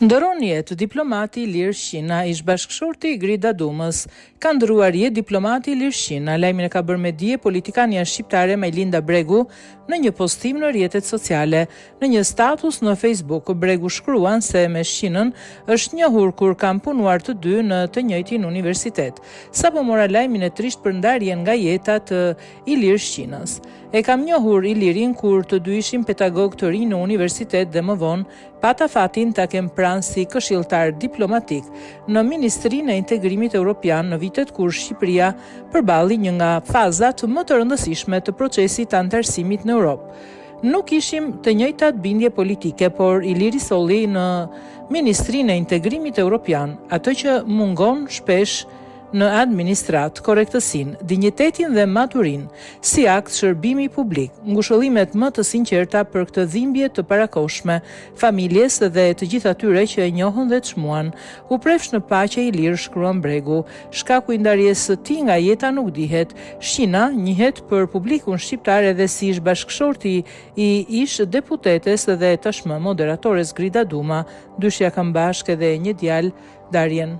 Ndëron jetë diplomati Ilir Shqina, ish bashkëshorti i Grida Dumës. Ka ndëruar jetë diplomati Ilir Shqina, lajmin e ka bërë me dije politikania shqiptare Majlinda Bregu në një postim në rrjetet sociale. Në një status në Facebook, Bregu shkruan se me Shqinën është njohur kur kam punuar të dy në të njëjtin universitet. Sapo mora lajmin e trisht për ndarjen nga jeta të Ilir Shqinës. E kam njohur Ilirin kur të dy ishim pedagog të rinj në universitet dhe më vonë pata fatin ta kem pranë si këshilltar diplomatik në Ministrinë e Integrimit Evropian në vitet kur Shqipëria përballi një nga fazat më të rëndësishme të procesit të antarësimit në Europë. Nuk ishim të njëjtat bindje politike, por Iliri solli në Ministrinë e Integrimit Evropian, atë që mungon shpesh në administrat, korrektësin, dinjitetin dhe maturin, si akt shërbimi publik, ngushëllimet më të sinqerta për këtë dhimbje të parakoshme, familjes dhe të gjithë atyre që e njohën dhe çmuan. U prefsh në paqe Ilir, shkruan Bregu. Shkaku i ndarjes së tij nga jeta nuk dihet. Shqina njihet për publikun shqiptar edhe si ish bashkëshorti i ish deputetes dhe tashmë moderatores Grida Duma, dyshja kanë bashkë edhe një djalë, Darjen.